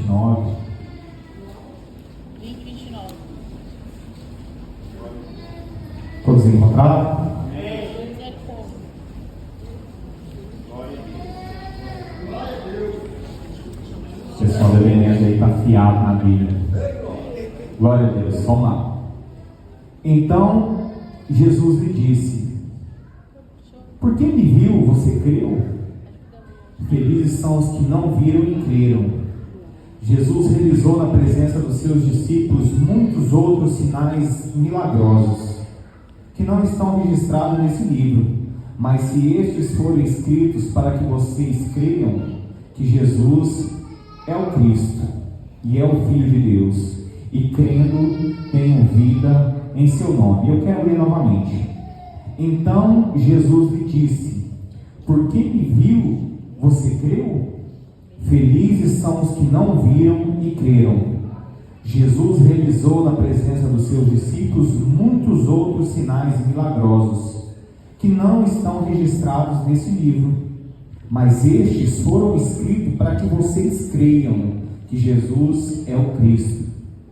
29. 29. Todos encontraram? O pessoal da Ebenezer aí está afiado na Bíblia. Glória a Deus, vamos lá. Então Jesus lhe disse: por que me viu, você creu? Felizes são os que não viram e creram. Jesus realizou na presença dos seus discípulos muitos outros sinais milagrosos, que não estão registrados nesse livro, mas se estes forem escritos para que vocês creiam que Jesus é o Cristo e é o Filho de Deus, e crendo tenham vida em seu nome. Eu quero ler novamente. Então Jesus lhe disse: por que me viu, você creu? Felizes são os que não viram e creram. Jesus realizou na presença dos seus discípulos muitos outros sinais milagrosos, que não estão registrados nesse livro, mas estes foram escritos para que vocês creiam que Jesus é o Cristo,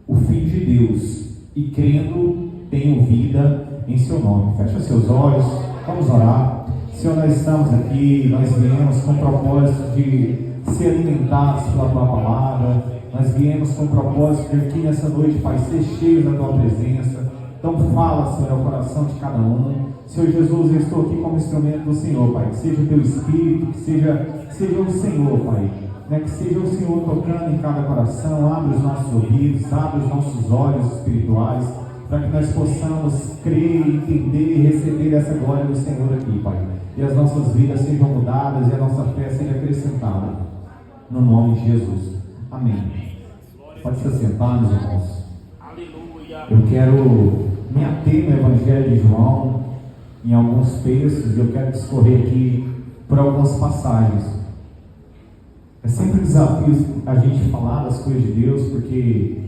o Filho de Deus, e crendo tenham vida em seu nome. Fecha seus olhos, vamos orar. Senhor, nós estamos aqui, nós viemos com o propósito de ser alimentados pela Tua Palavra, nós viemos com o propósito de aqui nessa noite, Pai, ser cheios da Tua presença. Então fala, Senhor, ao coração de cada um. Senhor Jesus, eu estou aqui como instrumento do Senhor, Pai, que seja o Teu Espírito, que seja o Senhor, Pai, que seja o Senhor tocando em cada coração. Abre os nossos ouvidos, abre os nossos olhos espirituais, para que nós possamos crer, entender e receber essa glória do Senhor aqui, Pai, e as nossas vidas sejam mudadas e a nossa fé seja acrescentada, no nome de Jesus, amém. Pode se assentar, meus irmãos. Eu quero me ater no Evangelho de João, em alguns textos, e eu quero discorrer aqui por algumas passagens. É sempre um desafio a gente falar das coisas de Deus, porque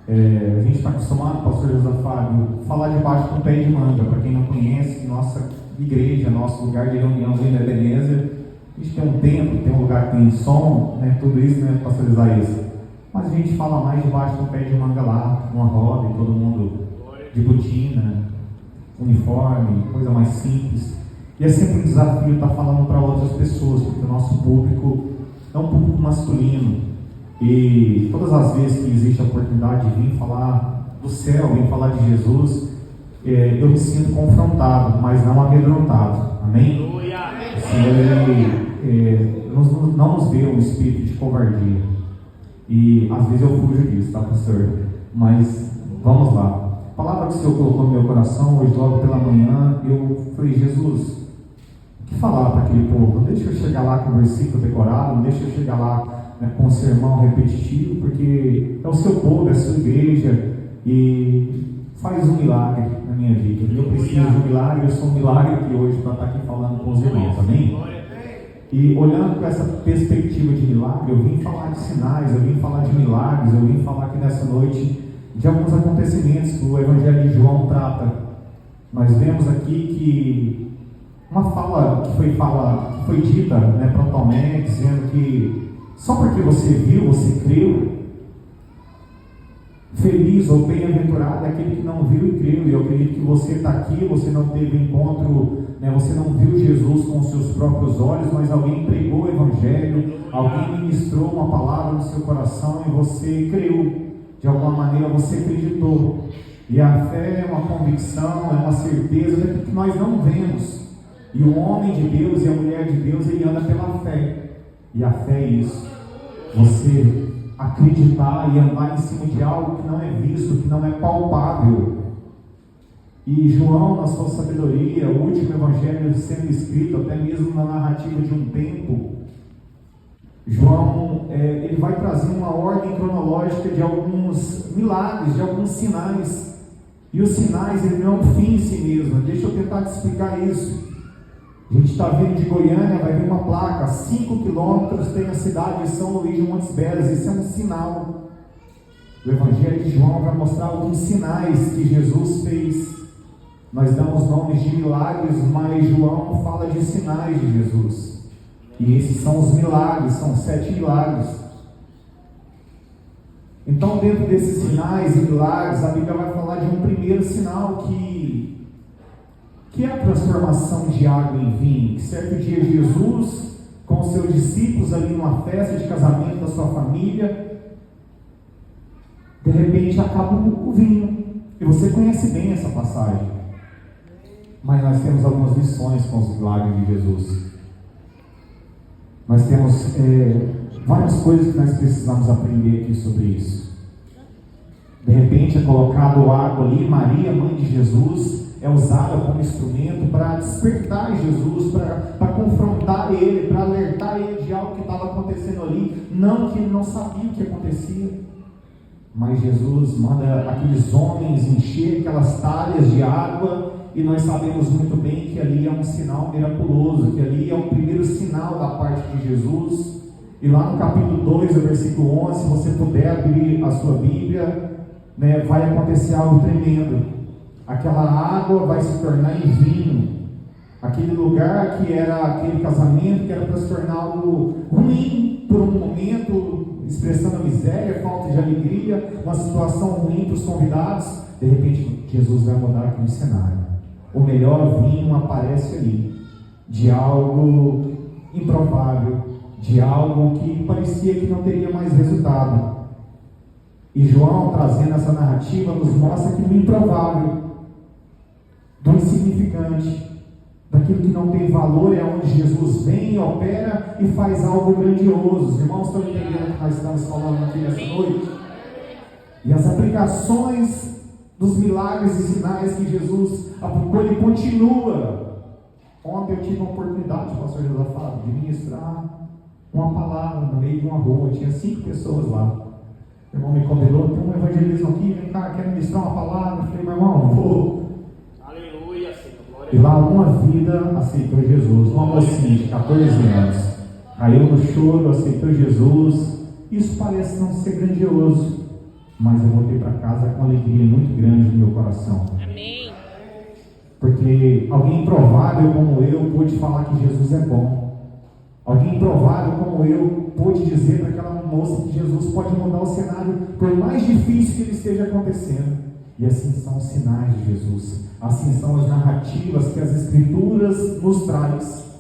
a gente está acostumado, pastor José Fábio, falar debaixo do pé de manga. Para quem não conhece, nossa igreja, nosso lugar de reunião em Ebenezer, a gente tem um templo, tem um lugar que tem som, tudo isso, pastor Isaías. Mas a gente fala mais debaixo do pé de manga lá, numa roda, e todo mundo de botina, uniforme, coisa mais simples. E é sempre um desafio estar falando para outras pessoas, porque o nosso público é um público masculino, e todas as vezes que existe a oportunidade de vir falar do céu, vir falar de Jesus, eu me sinto confrontado, mas não amedrontado. Amém? O Senhor não nos deu um espírito de covardia, e às vezes eu fujo disso, tá, pastor? Mas vamos lá. A palavra que o Senhor colocou no meu coração hoje, logo pela manhã, eu falei: Jesus, o que falar para aquele povo? Não deixa eu chegar lá com o versículo decorado, não deixa eu chegar lá com um sermão repetitivo, porque é o seu povo, é a sua igreja, e faz um milagre na minha vida. E eu preciso de um milagre, eu sou um milagre aqui hoje para estar aqui falando com os irmãos, amém? E olhando com essa perspectiva de milagre, eu vim falar de sinais, eu vim falar de milagres, eu vim falar aqui nessa noite de alguns acontecimentos que o Evangelho de João trata. Nós vemos aqui que uma fala que foi dita para Tomé, dizendo que só porque você viu, você creu. Feliz ou bem-aventurado é aquele que não viu e creu. E eu acredito que você está aqui, você não teve encontro, você não viu Jesus com os seus próprios olhos, mas alguém pregou o Evangelho, alguém ministrou uma palavra no seu coração e você creu. De alguma maneira você acreditou. E a fé é uma convicção, é uma certeza daquilo que nós não vemos. E o homem de Deus e a mulher de Deus, ele anda pela fé. E a fé é isso: você acreditar e andar em cima de algo que não é visto, que não é palpável. E João, na sua sabedoria, o último evangelho sendo escrito, até mesmo na narrativa de um tempo, João ele vai trazer uma ordem cronológica de alguns milagres, de alguns sinais. E os sinais, ele não é um fim em si mesmo. Deixa eu tentar te explicar isso. A gente está vindo de Goiânia, vai vir uma placa: 5 quilômetros tem a cidade de São Luís de Montes Belos. Isso é um sinal. O Evangelho de João vai mostrar alguns sinais que Jesus fez. Nós damos nomes de milagres, mas João fala de sinais de Jesus. E esses são os milagres, são 7 milagres. Então, dentro desses sinais e milagres, a Bíblia vai falar de um primeiro sinal que é a transformação de água em vinho. Que certo dia Jesus, com os seus discípulos ali numa festa de casamento da sua família, de repente acaba o vinho. E você conhece bem essa passagem. Mas nós temos algumas lições com os milagres de Jesus. Nós temos várias coisas que nós precisamos aprender aqui sobre isso. De repente é colocado água ali, Maria, mãe de Jesus, é usada como instrumento para despertar Jesus, para confrontar ele, para alertar ele de algo que estava acontecendo ali. Não que ele não sabia o que acontecia, mas Jesus manda aqueles homens encher aquelas talhas de água, e nós sabemos muito bem que ali é um sinal miraculoso, que ali é o primeiro sinal da parte de Jesus. E lá no capítulo 2, o versículo 11, se você puder abrir a sua Bíblia, vai acontecer algo tremendo. Aquela água vai se tornar em vinho. Aquele lugar que era aquele casamento, que era para se tornar algo ruim por um momento, expressando a miséria, falta de alegria, uma situação ruim para os convidados. De repente Jesus vai mudar aquele cenário. O melhor vinho aparece ali, de algo improvável, de algo que parecia que não teria mais resultado. E João, trazendo essa narrativa, nos mostra que do improvável, do insignificante, daquilo que não tem valor, é onde Jesus vem, opera e faz algo grandioso. Os irmãos estão entendendo o que nós estamos falando aqui nessa noite? E as aplicações dos milagres e sinais que Jesus aplicou, ele continua. Ontem eu tive a oportunidade, pastor Josafá, de ministrar uma palavra no meio de uma rua. Tinha 5 pessoas lá. O irmão me convidou, tem um evangelismo aqui, vem cá, quer ministrar uma palavra? Eu falei, meu irmão, vou. Aleluia, Senhor. E lá uma vida aceitou Jesus, uma mocinha de 14 anos, caiu no choro, aceitou Jesus. Isso parece não ser grandioso, mas eu voltei para casa com alegria muito grande no meu coração. Amém. Porque alguém improvável como eu pôde falar que Jesus é bom. Alguém improvável como eu pôde dizer para aquela moça que Jesus pode mudar o cenário, por mais difícil que ele esteja acontecendo. E assim são os sinais de Jesus. Assim são as narrativas que as Escrituras nos traz.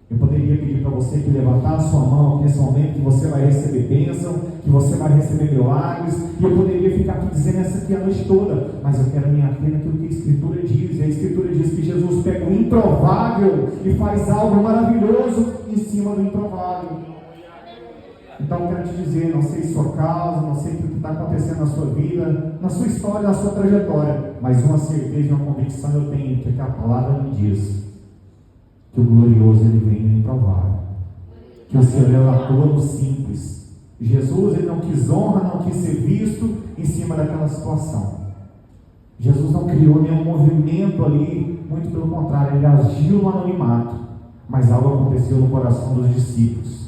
Eu poderia pedir para você que levantasse sua mão nesse momento, que você vai receber bênção, que você vai receber milagres, e eu poderia ficar aqui dizendo essa aqui a noite toda, mas eu quero me ater naquilo que a Escritura diz. E a Escritura diz que Jesus pega o improvável e faz algo maravilhoso em cima do improvável. Então eu quero te dizer, não sei sua causa, não sei o que está acontecendo na sua vida, na sua história, na sua trajetória, mas uma certeza, uma convicção eu tenho, que a palavra me diz que o glorioso ele vem no improvável, que o Senhor ele atua no simples. Jesus ele não quis honra, não quis ser visto em cima daquela situação. Jesus não criou nenhum movimento ali, muito pelo contrário, ele agiu no anonimato, mas algo aconteceu no coração dos discípulos.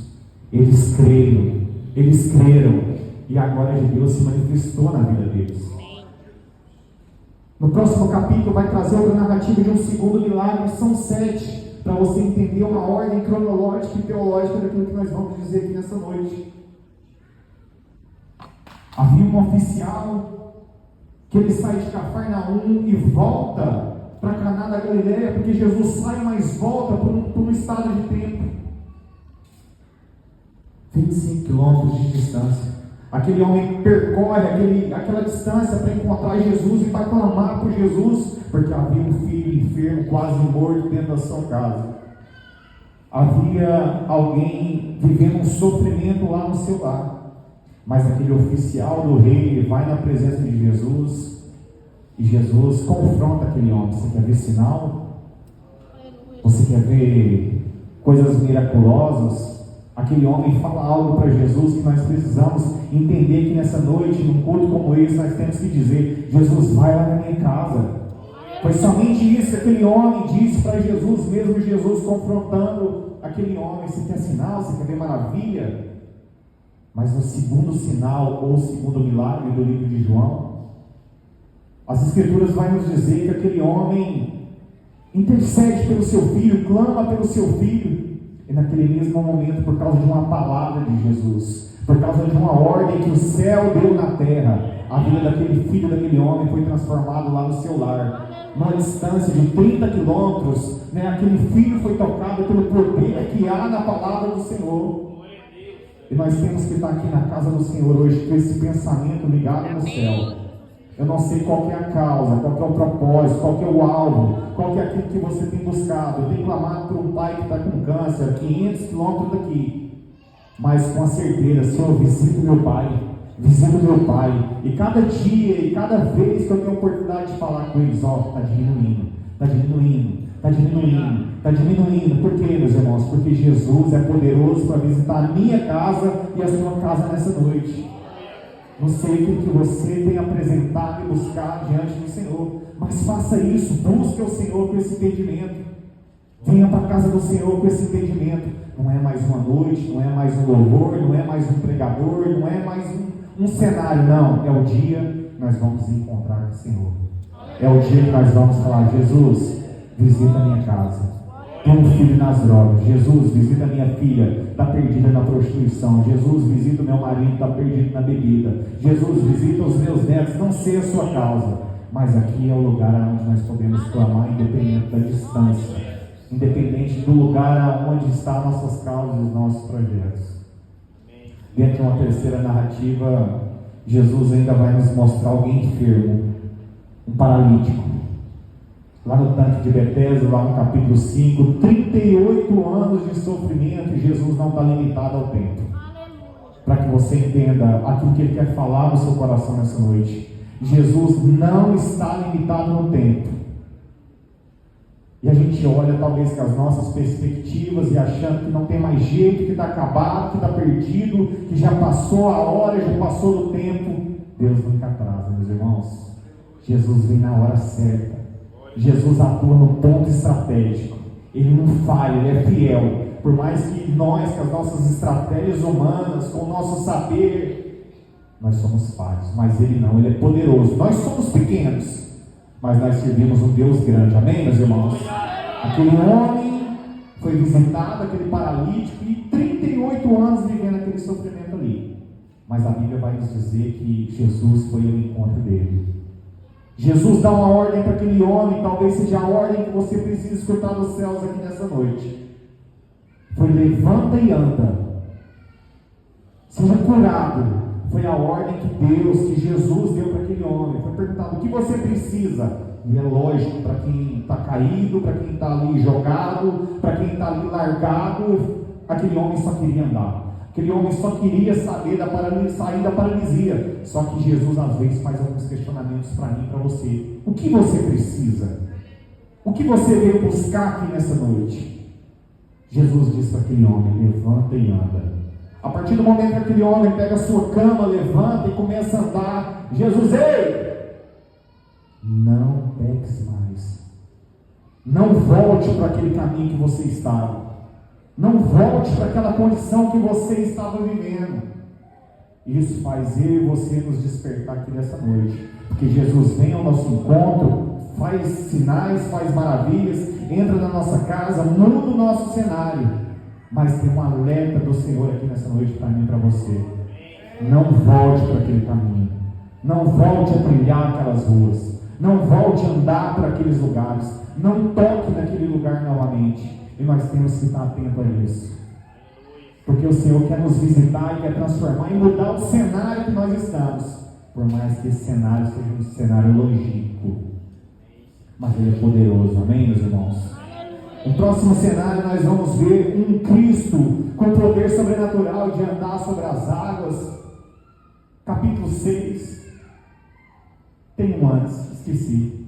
Eles creram, e a glória de Deus se manifestou na vida deles. No próximo capítulo vai trazer outra narrativa de um segundo milagre, são 7, para você entender uma ordem cronológica e teológica daquilo que nós vamos dizer aqui nessa noite. Havia um oficial que ele sai de Cafarnaum e volta para Caná da Galileia, porque Jesus sai, mas volta por um estado de tempo. 25 quilômetros de distância. Aquele homem percorre aquela distância para encontrar Jesus e para clamar por Jesus, porque havia um filho enfermo, quase morto dentro da sua casa. Havia alguém vivendo um sofrimento lá no seu lar. Mas aquele oficial do rei vai na presença de Jesus e Jesus confronta aquele homem. Você quer ver sinal? Você quer ver coisas miraculosas? Aquele homem fala algo para Jesus que nós precisamos entender, que nessa noite, num culto como esse, nós temos que dizer: Jesus, vai lá na minha casa. Foi somente isso que aquele homem disse para Jesus, mesmo Jesus confrontando aquele homem. Você quer sinal? Você quer ver maravilha? Mas no segundo sinal, ou segundo milagre do livro de João, as Escrituras vão nos dizer que aquele homem intercede pelo seu filho, clama pelo seu filho. E naquele mesmo momento, por causa de uma palavra de Jesus, Por causa de uma ordem que o céu deu na terra, a vida daquele filho, daquele homem foi transformado lá no seu lar. Numa distância de 30 quilômetros, aquele filho foi tocado pelo poder que há na palavra do Senhor. E nós temos que estar aqui na casa do Senhor hoje com esse pensamento ligado no céu. Eu não sei qual é a causa, qual é o propósito, qual é o alvo, qual é aquilo que você tem buscado. Eu tenho clamado por um pai que está com câncer, 500 quilômetros daqui. Mas com a certeza, Senhor, visita o meu pai. Visita o meu pai. E cada dia, e cada vez que eu tenho a oportunidade de falar com eles, está diminuindo, está diminuindo, está diminuindo, está diminuindo. Por quê, meus irmãos? Porque Jesus é poderoso para visitar a minha casa e a sua casa nessa noite. Não sei o que você tem apresentado e buscado diante do Senhor, mas faça isso, busque o Senhor com esse entendimento. Venha para a casa do Senhor com esse entendimento. Não é mais uma noite, não é mais um louvor, não é mais um pregador, não é mais um cenário, não. É o dia que nós vamos encontrar com o Senhor. É o dia que nós vamos falar: Jesus, visita a minha casa. Tem um filho nas drogas. Jesus, visita a minha filha, está perdida na prostituição. Jesus, visita o meu marido, está perdido na bebida. Jesus, visita os meus netos. Não sei a sua causa, mas aqui é o lugar onde nós podemos clamar, independente da distância, independente do lugar onde estão nossas causas e os nossos projetos. Dentro de uma terceira narrativa, Jesus ainda vai nos mostrar alguém enfermo, um paralítico. Lá no tanque de Betesda, lá no capítulo 5, 38 anos de sofrimento, e Jesus não está limitado ao tempo. Para que você entenda aquilo que Ele quer falar no seu coração nessa noite. Jesus não está limitado no tempo. E a gente olha talvez com as nossas perspectivas e achando que não tem mais jeito, que está acabado, que está perdido, que já passou a hora, já passou do tempo. Deus nunca atrasa, meus irmãos. Jesus vem na hora certa. Jesus atua no ponto estratégico. Ele não falha, Ele é fiel. Por mais que nós, com as nossas estratégias humanas, com o nosso saber, nós somos falhos, mas Ele não, Ele é poderoso. Nós somos pequenos, mas nós servimos um Deus grande. Amém, meus irmãos? Aquele homem foi visitado, aquele paralítico, e 38 anos vivendo aquele sofrimento ali. Mas a Bíblia vai nos dizer que Jesus foi ao encontro dele. Jesus dá uma ordem para aquele homem, talvez seja a ordem que você precisa escutar dos céus aqui nessa noite. Foi: levanta e anda. Seja curado. Foi a ordem que Jesus deu para aquele homem. Foi perguntado: o que você precisa? E é lógico, para quem está caído, para quem está ali jogado, para quem está ali largado, aquele homem só queria andar. Aquele homem só queria saber sair da paralisia. Só que Jesus às vezes faz alguns questionamentos para mim e para você. O que você precisa? O que você veio buscar aqui nessa noite? Jesus diz para aquele homem: levanta e anda. A partir do momento que aquele homem pega a sua cama, levanta e começa a andar, Jesus: ei! Não peques mais. Não volte para aquele caminho que você estava. Não volte para aquela condição que você estava vivendo. Isso faz eu e você nos despertar aqui nessa noite. Porque Jesus vem ao nosso encontro, faz sinais, faz maravilhas, entra na nossa casa, muda o nosso cenário. Mas tem um alerta do Senhor aqui nessa noite para mim e para você. Não volte para aquele caminho. Não volte a trilhar aquelas ruas. Não volte a andar para aqueles lugares. Não toque naquele lugar novamente. E nós temos que estar atentos a isso. Porque o Senhor quer nos visitar e quer transformar e mudar o cenário que nós estamos. Por mais que esse cenário seja um cenário logístico. Mas Ele é poderoso. Amém, meus irmãos? No próximo cenário nós vamos ver um Cristo com poder sobrenatural de andar sobre as águas. Capítulo 6. Tem um antes, esqueci.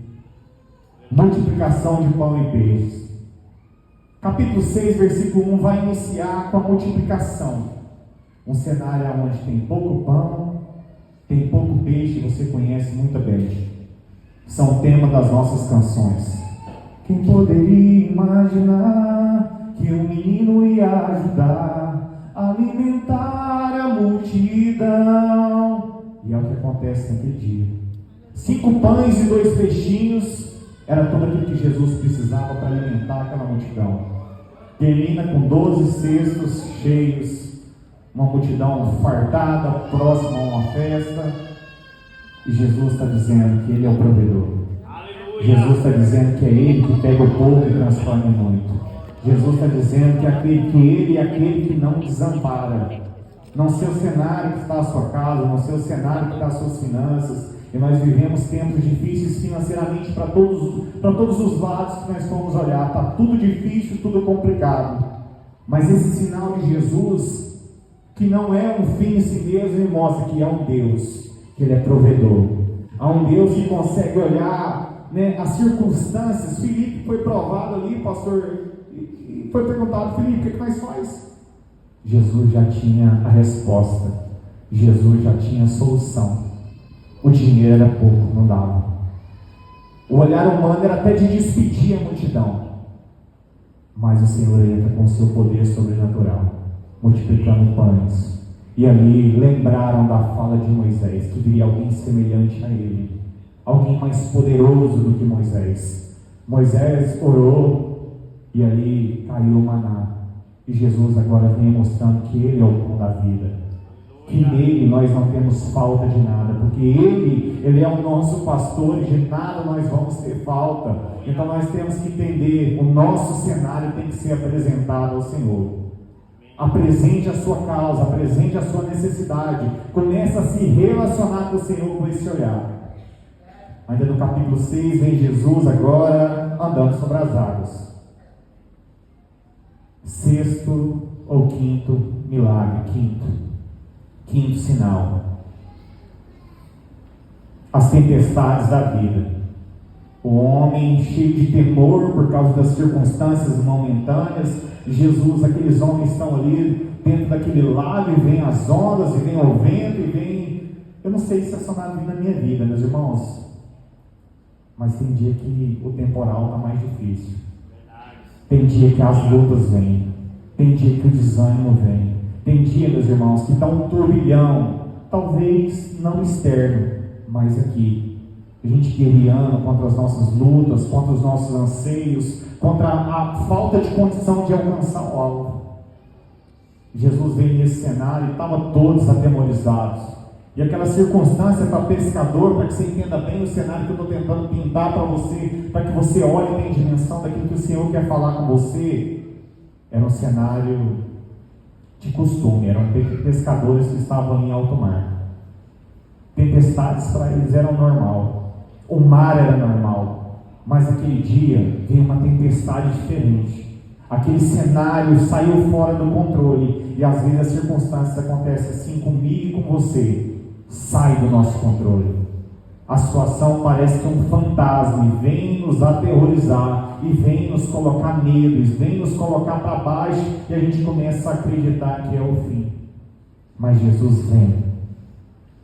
Multiplicação de pão e peixes. Capítulo 6, versículo 1 vai iniciar com a multiplicação. Um cenário onde tem pouco pão, tem pouco peixe, você conhece muito bem. São o tema das nossas canções. Quem poderia imaginar que um menino ia ajudar a alimentar a multidão? E é o que acontece naquele dia. 5 pães e 2 peixinhos era tudo aquilo que Jesus precisava para alimentar aquela multidão. Termina com 12 cestos cheios uma multidão fartada, próxima a uma festa, e Jesus está dizendo que Ele é o provedor. Jesus está dizendo que é Ele que pega o povo e transforma em muito. Jesus está dizendo que Ele é aquele que não desampara. Não sei o cenário que está a sua casa, não sei o cenário que está as suas finanças, e nós vivemos tempos difíceis financeiramente para todos os lados que nós formos olhar. Está tudo difícil, tudo complicado. Mas esse sinal de Jesus, que não é um fim em si mesmo, ele mostra que é um Deus, que Ele é provedor. Há um Deus que consegue olhar, né, as circunstâncias. Filipe foi provado ali, pastor, e foi perguntado: Filipe, o que nós faz? Jesus já tinha a resposta, Jesus já tinha a solução. O dinheiro era pouco, não dava. O olhar humano era até de despedir a multidão, mas o Senhor entra com o seu poder sobrenatural, multiplicando pães. E ali lembraram da fala de Moisés, que viria alguém semelhante a ele, alguém mais poderoso do que Moisés. Moisés orou e ali caiu o maná. E Jesus agora vem mostrando que Ele é o pão da vida, que nele nós não temos falta de nada, porque Ele é o nosso pastor e de nada nós vamos ter falta. Então nós temos que entender, o nosso cenário tem que ser apresentado ao Senhor. Apresente a sua causa, apresente a sua necessidade, comece a se relacionar com o Senhor com esse olhar. Ainda no capítulo 6 vem Jesus agora andando sobre as águas. Sexto ou quinto milagre, quinto sinal. As tempestades da vida. O homem cheio de temor por causa das circunstâncias momentâneas. Jesus, aqueles homens estão ali dentro daquele lago e vem as ondas, e vem o vento, e vem... Eu não sei se é só na minha vida, meus irmãos, mas tem dia que o temporal está mais difícil. Tem dia que as lutas vêm, tem dia que o desânimo vem, tem dia, meus irmãos, que está um turbilhão, talvez não externo, mas aqui, a gente guerreando contra as nossas lutas, contra os nossos anseios, contra a falta de condição de alcançar o alvo. Jesus veio nesse cenário e estavam todos atemorizados. E aquela circunstância para pescador, para que você entenda bem o cenário que eu estou tentando pintar para você, para que você olhe e tenha dimensão daquilo que o Senhor quer falar com você, era um cenário de costume, eram pescadores que estavam em alto mar. Tempestades para eles eram normal, o mar era normal, mas naquele dia veio uma tempestade diferente. Aquele cenário saiu fora do controle, e às vezes as circunstâncias acontecem assim comigo e com você. Sai do nosso controle. A situação parece que é um fantasma e vem nos aterrorizar, e vem nos colocar medos, vem nos colocar para baixo, e a gente começa a acreditar que é o fim. Mas Jesus vem.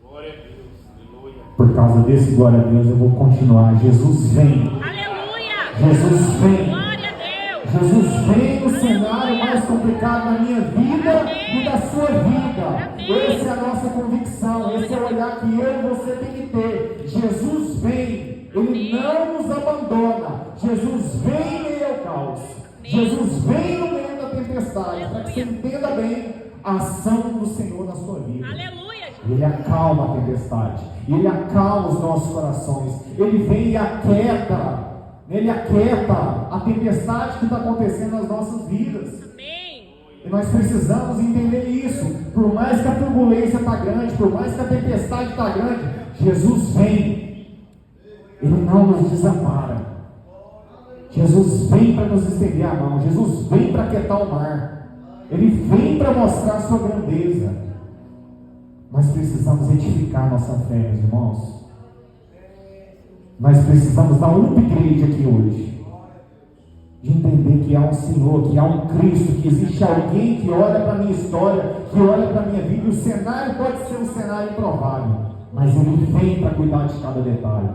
Glória a Deus, aleluia. Por causa desse glória a Deus eu vou continuar. Jesus vem. Aleluia. Jesus vem. Glória a Deus. Jesus vem no cenário mais complicado da minha vida e da sua vida. Essa é a nossa convicção, esse é o olhar que eu e você tem que ter. Jesus vem, Ele não nos abandona. Jesus vem em meio ao caos. Jesus vem no meio da tempestade, para que você entenda bem a ação do Senhor na sua vida. Aleluia. Ele acalma a tempestade, Ele acalma os nossos corações, Ele vem e aquieta. Ele aquieta a tempestade que está acontecendo nas nossas vidas. Amém. E nós precisamos entender isso. Por mais que a turbulência está grande, por mais que a tempestade está grande, Jesus vem. Ele não nos desampara. Jesus vem para nos estender a mão. Jesus vem para aquietar o mar. Ele vem para mostrar a sua grandeza. Nós precisamos edificar nossa fé, meus irmãos. Nós precisamos dar um upgrade aqui hoje, de entender que há um Senhor, que há um Cristo, que existe alguém que olha para a minha história, que olha para a minha vida, e o cenário pode ser um cenário improvável, mas Ele vem para cuidar de cada detalhe.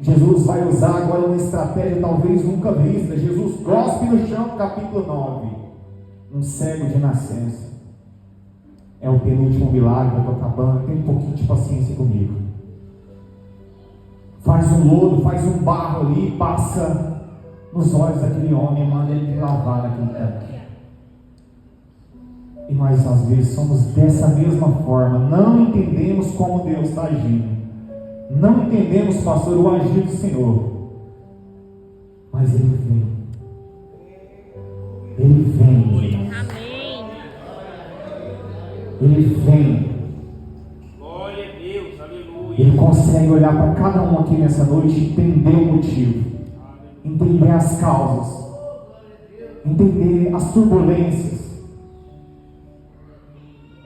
Jesus vai usar agora uma estratégia talvez nunca vista. Jesus cospe no chão, capítulo 9, um cego de nascença. É o penúltimo milagre, eu estou acabando, tem um pouquinho de paciência comigo. Faz um lodo, faz um barro ali, passa nos olhos daquele homem e manda ele lavar naquele tanque. E nós às vezes somos dessa mesma forma, não entendemos como Deus está agindo, não entendemos, pastor, o agir do Senhor, mas Ele vem, Amém. Ele vem, Glória a Deus, aleluia. Ele consegue olhar para cada um aqui nessa noite e entender o motivo, entender as causas, entender as turbulências.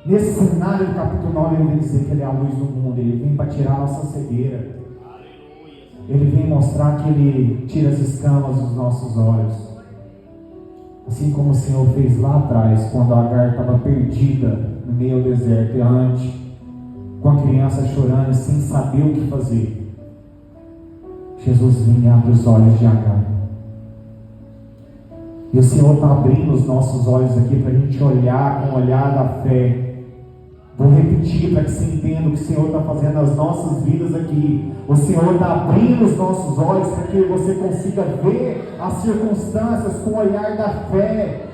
Nesse cenário do capítulo 9, ele vem dizer que Ele é a luz do mundo, Ele vem para tirar a nossa cegueira, Ele vem mostrar que Ele tira as escamas dos nossos olhos, assim como o Senhor fez lá atrás, quando a Agar estava perdida no meio do deserto, errante, com a criança chorando, sem saber o que fazer. Jesus vem e abre os olhos de Agar, e o Senhor está abrindo os nossos olhos aqui para a gente olhar com o olhar da fé. Vou repetir para que você entenda o que o Senhor está fazendo nas nossas vidas aqui. O Senhor está abrindo os nossos olhos para que você consiga ver as circunstâncias com o olhar da fé.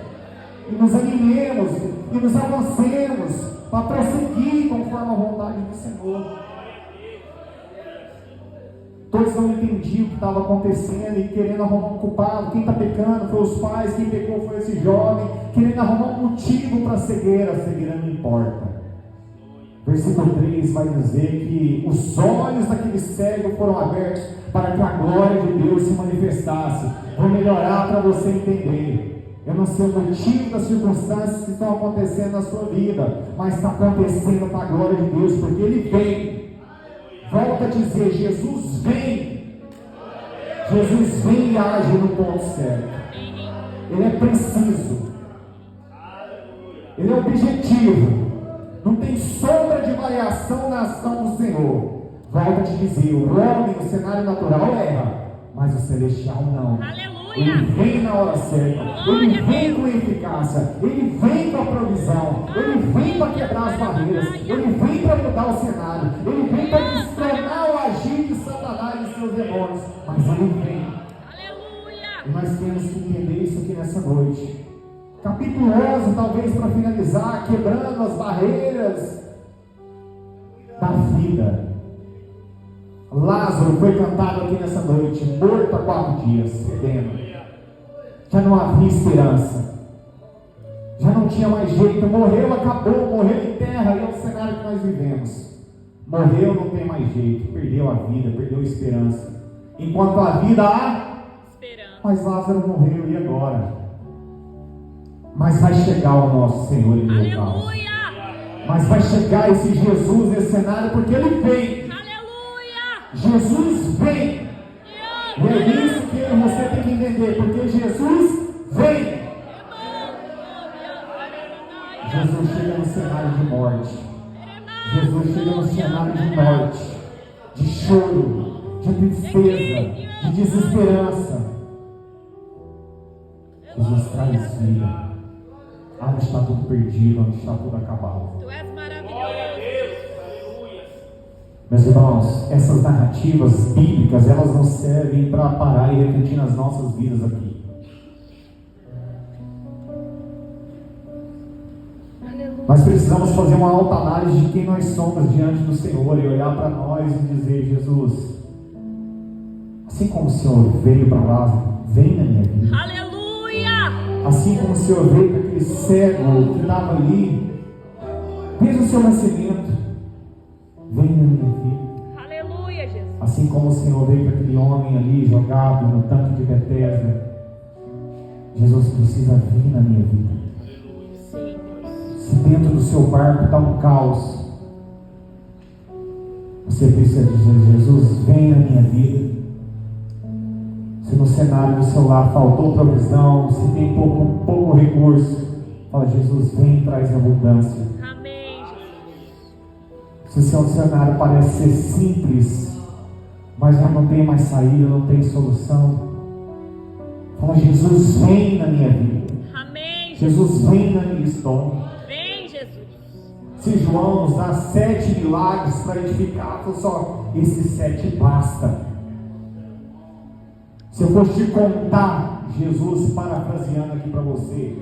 E nos animemos e nos avancemos para prosseguir conforme a vontade do Senhor. Todos não entendiam o que estava acontecendo e querendo arrumar um culpado. Quem está pecando foi os pais, quem pecou foi esse jovem, querendo arrumar um motivo para a cegueira não importa. Versículo 3 vai dizer que os olhos daquele cego foram abertos para que a glória de Deus se manifestasse. Vou melhorar para você entender. Eu não sei o motivo das circunstâncias que estão acontecendo na sua vida, mas está acontecendo para a glória de Deus, porque Ele vem. Volta a dizer, Jesus vem. Jesus vem e age no ponto certo. Ele é preciso. Ele é objetivo. Não tem sombra de variação na ação do Senhor. Volta a te dizer, o homem no cenário natural erra, mas o celestial não. Aleluia. Ele vem na hora certa, Ele vem com eficácia, Ele vem com a provisão, Ele vem para quebrar as barreiras, Ele vem para mudar o cenário, Ele vem para destronar o agir de Satanás e seus demônios, mas Ele vem. Aleluia. E nós temos que entender isso aqui nessa noite. Capítulo 11, talvez para finalizar, quebrando as barreiras da vida. Lázaro foi cantado aqui nessa noite, morto há 4 dias, fedendo. Já não havia esperança, já não tinha mais jeito, morreu, acabou, morreu em terra, e é o cenário que nós vivemos. Morreu, não tem mais jeito, perdeu a vida, perdeu a esperança. Enquanto a vida há Esperança. Mas Lázaro morreu, e agora? Mas vai chegar o nosso Senhor em meu caso. Aleluia. Mas vai chegar esse Jesus nesse cenário, porque Ele vem. Aleluia. Jesus vem. E é isso que eu e você tem que entender, porque Jesus vem. Jesus chega no cenário de morte. Jesus chega no cenário de morte, de choro, de tristeza, de desesperança. Jesus traz vida. Onde está tudo perdido, onde está tudo acabado. Tu és Glória a maravilhoso. Deus, aleluia. Meus irmãos, essas narrativas bíblicas, elas não servem para parar e refletir nas nossas vidas aqui. Nós precisamos fazer uma autoanálise de quem nós somos diante do Senhor e olhar para nós e dizer, Jesus, assim como o Senhor veio para Lázaro, vem na minha vida. Aleluia. Assim como o Senhor veio para aquele cego que estava ali, desde o seu nascimento, vem na minha vida. Aleluia, Jesus. Assim como o Senhor veio para aquele homem ali jogado no tanque de Betesda, Jesus precisa vir na minha vida. Sim. Se dentro do seu barco está um caos, você precisa dizer, Jesus, vem na minha vida. Se no cenário do seu lar faltou provisão, se tem pouco recurso, fala, Jesus, vem e traz abundância. Amém, Jesus. Se o seu cenário parece ser simples, mas já não tem mais saída, não tem solução, fala, Jesus, vem na minha vida. Amém, Jesus. Jesus, vem na minha história. Vem, Jesus. Se João nos dá 7 milagres para edificar, fala só, esses 7 basta. Se eu fosse te contar, Jesus, parafraseando aqui para você,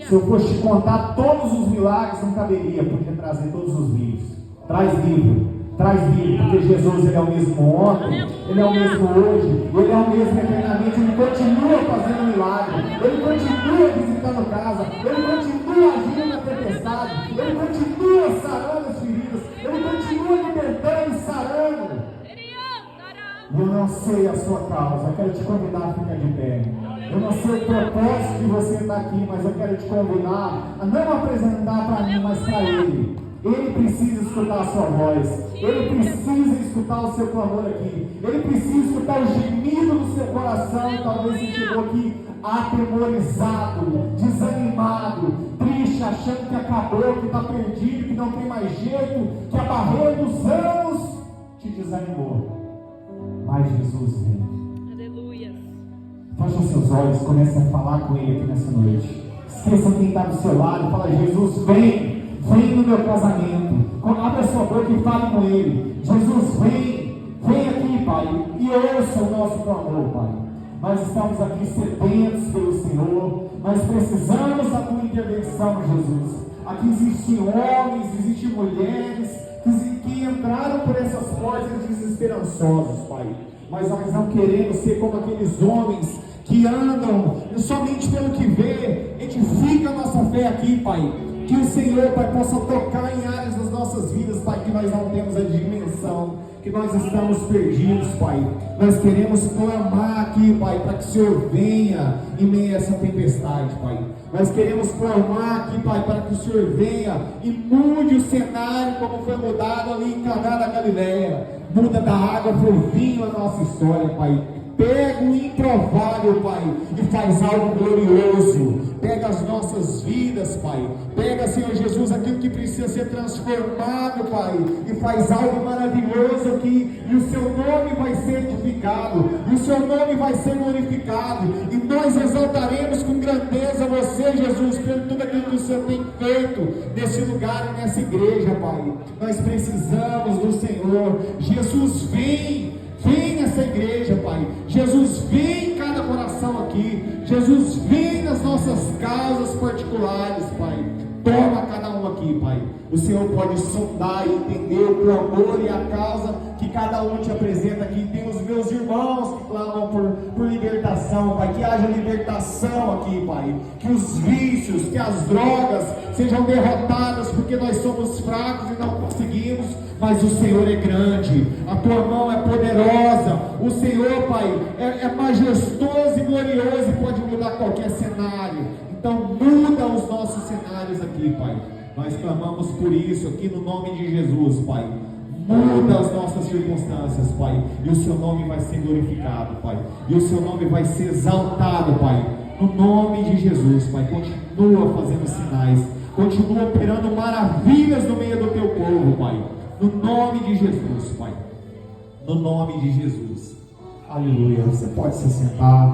Se eu fosse te contar todos os milagres, não caberia, porque trazer todos os livros. Traz livro, porque Jesus ele é o mesmo ontem, ele é o mesmo hoje, ele é o mesmo eternamente, ele continua fazendo milagre, ele continua visitando casa, ele continua agindo na tempestade, ele continua sarando as feridas, ele continua libertando e sarando. E eu não sei a sua causa, eu quero te convidar a ficar de pé. Eu não sei o propósito de você estar aqui, mas eu quero te convidar a não apresentar para mim, mas para Ele. Ele precisa escutar a sua voz, Ele precisa escutar o seu clamor aqui, Ele precisa escutar o gemido do seu coração. E talvez você chegou aqui atemorizado, desanimado, triste, achando que acabou, que está perdido, que não tem mais jeito, que a barreira dos anos te desanimou. Mas Jesus vem. Aleluia. Feche os seus olhos, comece a falar com Ele aqui nessa noite. Esqueça quem está do seu lado, fala: Jesus, vem no meu casamento. Abre a sua boca e fale com Ele. Jesus, vem aqui, Pai, e ouça o nosso clamor, Pai. Nós estamos aqui sedentos pelo Senhor, nós precisamos da Tua intervenção, Jesus. Aqui existem homens, existem mulheres que entraram por essas portas desesperançosos, Pai. Mas nós não queremos ser como aqueles homens que andam somente pelo que vê. Edifica a nossa fé aqui, Pai. Que o Senhor, Pai, possa tocar em áreas das nossas vidas, Pai, que nós não temos a dimensão, que nós estamos perdidos, Pai. Nós queremos clamar aqui, Pai, para que o Senhor venha em meio a essa tempestade, Pai. Nós queremos clamar aqui, Pai, para que o Senhor venha e mude o cenário como foi mudado ali em Caná da Galileia. Muda da água para o vinho a nossa história, Pai. Pega o improvável, Pai, e faz algo glorioso. Pega as nossas vidas, Pai. Pega, Senhor Jesus, aquilo que precisa ser transformado, Pai, e faz algo maravilhoso aqui. E o Seu nome vai ser edificado, e o Seu nome vai ser glorificado. E nós exaltaremos com grandeza você, Jesus, pelo tudo aquilo que o Senhor tem feito nesse lugar e nessa igreja, Pai. Nós precisamos do Senhor. Jesus, vem nessa igreja, Pai. Jesus, vem em cada coração aqui. Jesus, vem nas nossas causas particulares, Pai. Toma cada um aqui, Pai. O Senhor pode sondar e entender o clamor e a causa que cada um te apresenta aqui. Tem os meus irmãos que clamam por libertação, Pai. Que haja libertação aqui, Pai. Que os vícios, que as drogas sejam derrotadas, porque nós somos fracos e não conseguimos, mas o Senhor é grande, a Tua mão é poderosa, o Senhor, Pai, é majestoso e glorioso e pode mudar qualquer cenário. Então muda os nossos cenários aqui, Pai. Nós clamamos por isso aqui no nome de Jesus, Pai. Muda as nossas circunstâncias, Pai, e o Seu nome vai ser glorificado, Pai, e o Seu nome vai ser exaltado, Pai, no nome de Jesus, Pai. Continua fazendo sinais, continua operando maravilhas no meio do Teu povo, Pai, no nome de Jesus, Pai, no nome de Jesus. Aleluia. Você pode se sentar.